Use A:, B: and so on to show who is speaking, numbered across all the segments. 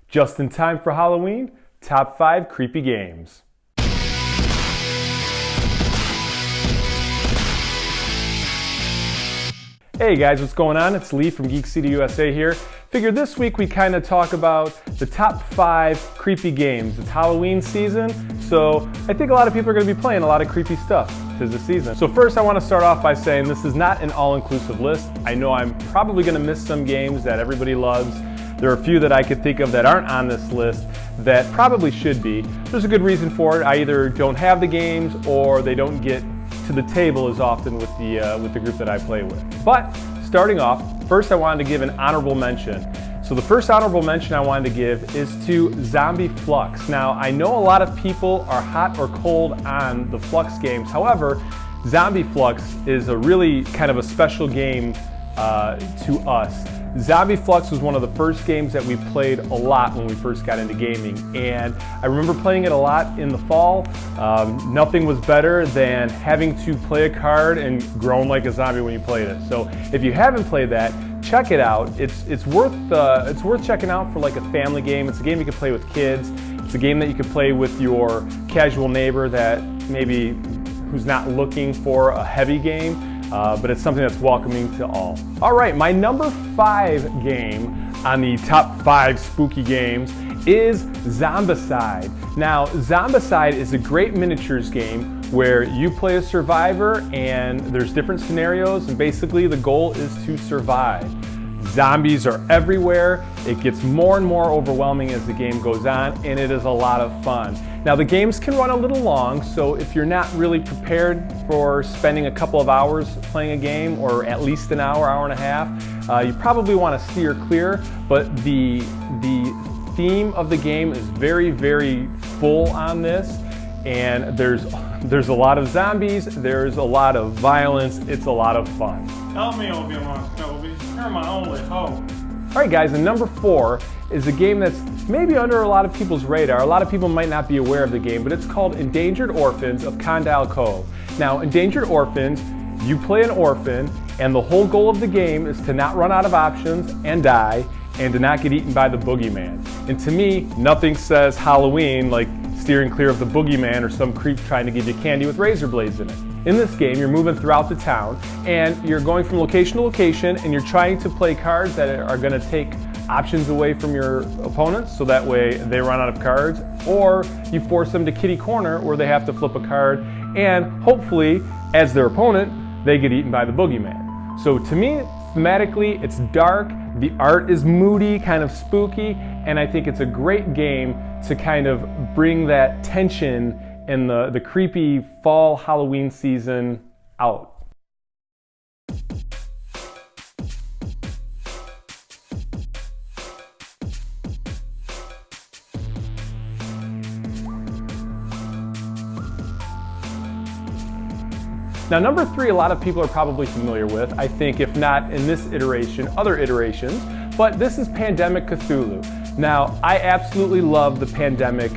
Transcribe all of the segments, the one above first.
A: Just in time for Halloween, top 5 creepy games. Hey guys, what's going on? It's Lee from Geek City USA here. Figured this week we kind of talk about the top 5 creepy games. It's Halloween season, so I think a lot of people are going to be playing a lot of creepy stuff tis the season. So first I want to start off by saying this is not an all-inclusive list. I know I'm probably going to miss some games that everybody loves. There are a few that I could think of that aren't on this list that probably should be. There's a good reason for it. I either don't have the games or they don't get to the table as often with the group that I play with. But starting off, first I wanted to give an honorable mention. So the first honorable mention I wanted to give is to Zombie Flux. Now I know a lot of people are hot or cold on the Flux games. However, Zombie Flux is a really kind of a special game to us. Zombie Flux was one of the first games that we played a lot when we first got into gaming, and I remember playing it a lot in the fall. Nothing was better than having to play a card and groan like a zombie when you played it. So if you haven't played that, check it out. It's worth checking out for like a family game. It's a game you can play with kids. It's a game that you can play with your casual neighbor that maybe who's not looking for a heavy game. But it's something that's welcoming to all. All right, my number 5 game on the top 5 spooky games is Zombicide. Now, Zombicide is a great miniatures game where you play a survivor and there's different scenarios, and basically the goal is to survive. Zombies are everywhere. It gets more and more overwhelming as the game goes on, and it is a lot of fun. Now the games can run a little long, so if you're not really prepared for spending a couple of hours playing a game, or at least an hour, hour and a half, you probably want to steer clear, but the theme of the game is very, very full on this, and there's a lot of zombies, there's a lot of violence, it's a lot of fun.
B: Help me, Obi-Wan Kenobi. You're my only hope.
A: All right guys, and number 4 is a game that's maybe under a lot of people's radar. A lot of people might not be aware of the game, but it's called Endangered Orphans of Condyle Cove. Now, Endangered Orphans, you play an orphan, and the whole goal of the game is to not run out of options and die, and to not get eaten by the boogeyman. And to me, nothing says Halloween like steering clear of the boogeyman or some creep trying to give you candy with razor blades in it. In this game, you're moving throughout the town, and you're going from location to location, and you're trying to play cards that are going to take options away from your opponents, so that way they run out of cards, or you force them to kitty corner where they have to flip a card, and hopefully, as their opponent, they get eaten by the boogeyman. So to me, thematically, it's dark, the art is moody, kind of spooky, and I think it's a great game to kind of bring that tension and the creepy fall Halloween season out. Now number 3, a lot of people are probably familiar with, I think if not in this iteration, other iterations, but this is Pandemic Cthulhu. Now I absolutely love the Pandemic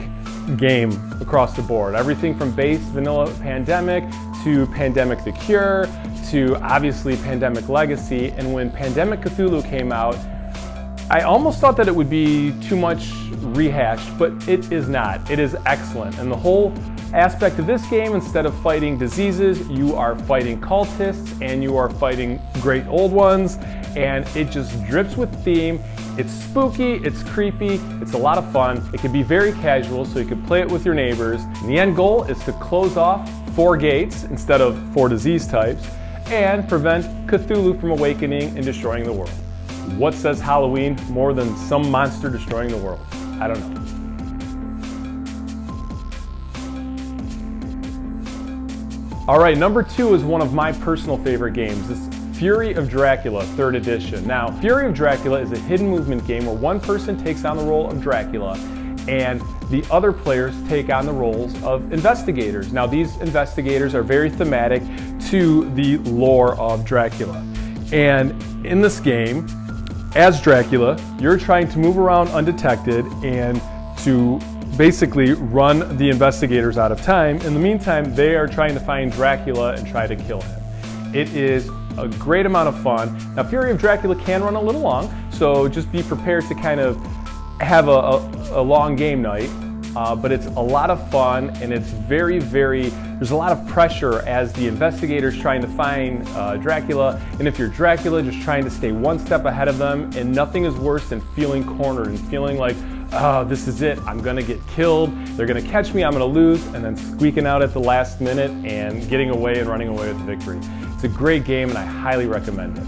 A: game across the board. Everything from base vanilla Pandemic to Pandemic the Cure to obviously Pandemic Legacy. And when Pandemic Cthulhu came out, I almost thought that it would be too much rehashed, but it is not. It is excellent. And the whole aspect of this game, instead of fighting diseases, you are fighting cultists and you are fighting great old ones, and it just drips with theme. It's spooky, it's creepy, it's a lot of fun. It can be very casual, so you can play it with your neighbors. And the end goal is to close off 4 gates instead of 4 disease types and prevent Cthulhu from awakening and destroying the world. What says Halloween more than some monster destroying the world? I don't know. All right, number 2 is one of my personal favorite games. This Fury of Dracula, 3rd edition. Now, Fury of Dracula is a hidden movement game where one person takes on the role of Dracula and the other players take on the roles of investigators. Now, these investigators are very thematic to the lore of Dracula. And in this game, as Dracula, you're trying to move around undetected and to basically run the investigators out of time. In the meantime, they are trying to find Dracula and try to kill him. It is a great amount of fun. Now, Fury of Dracula can run a little long, so just be prepared to kind of have a long game night, but it's a lot of fun, and it's there's a lot of pressure as the investigator's trying to find Dracula, and if you're Dracula, just trying to stay one step ahead of them, and nothing is worse than feeling cornered and feeling like, oh, this is it, I'm gonna get killed, they're gonna catch me, I'm gonna lose, and then squeaking out at the last minute and getting away and running away with the victory. It's a great game, and I highly recommend it.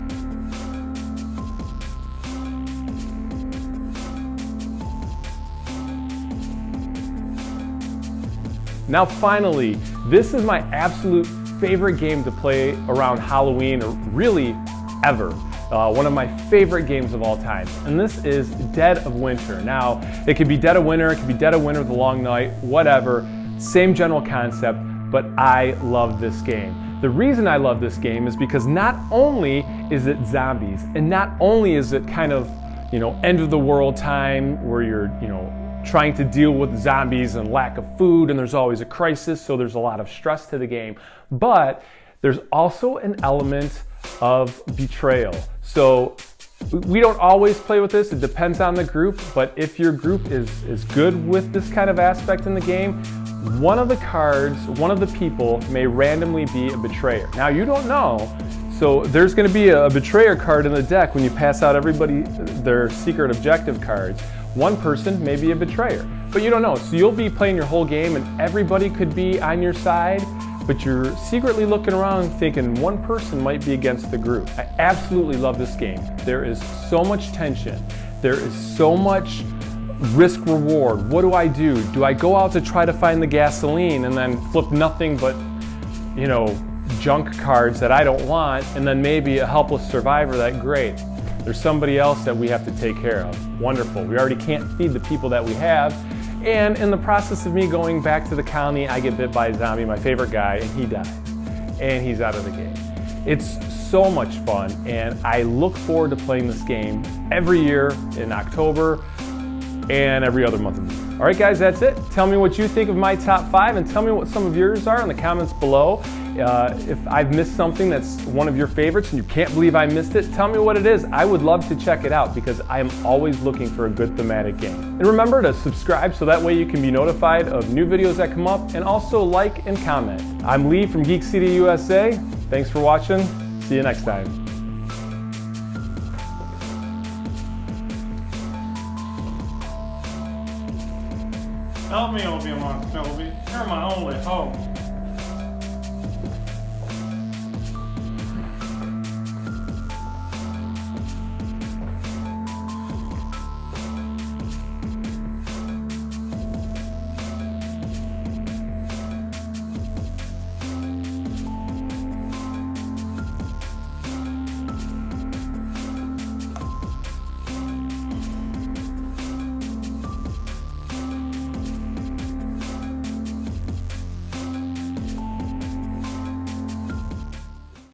A: Now finally, this is my absolute favorite game to play around Halloween, or really ever. One of my favorite games of all time, and this is Dead of Winter. Now, it could be Dead of Winter, it could be Dead of Winter the Long Night, whatever, same general concept, but I love this game. The reason I love this game is because not only is it zombies, and not only is it kind of, end of the world time where you're, trying to deal with zombies and lack of food, and there's always a crisis, so there's a lot of stress to the game, but there's also an element of betrayal. So we don't always play with this, it depends on the group, but if your group is good with this kind of aspect in the game, one of the cards, one of the people may randomly be a betrayer. Now you don't know, so there's going to be a betrayer card in the deck when you pass out everybody their secret objective cards. One person may be a betrayer, but you don't know. So you'll be playing your whole game and everybody could be on your side, but you're secretly looking around thinking one person might be against the group. I absolutely love this game. There is so much tension. There is so much risk reward. What do I do? Do I go out to try to find the gasoline and then flip nothing but, junk cards that I don't want, and then maybe a helpless survivor? That great. There's somebody else that we have to take care of. Wonderful. We already can't feed the people that we have. And in the process of me going back to the colony, I get bit by a zombie, my favorite guy, and he dies. And he's out of the game. It's so much fun, and I look forward to playing this game every year in October and every other month of the year. All right, guys, that's it. Tell me what you think of my top 5, and tell me what some of yours are in the comments below. If I've missed something that's one of your favorites and you can't believe I missed it, tell me what it is. I would love to check it out because I am always looking for a good thematic game. And remember to subscribe so that way you can be notified of new videos that come up, and also like and comment. I'm Lee from Geek City USA. Thanks for watching. See you next time.
B: Help me, Obi-Wan Kenobi. You're my only hope.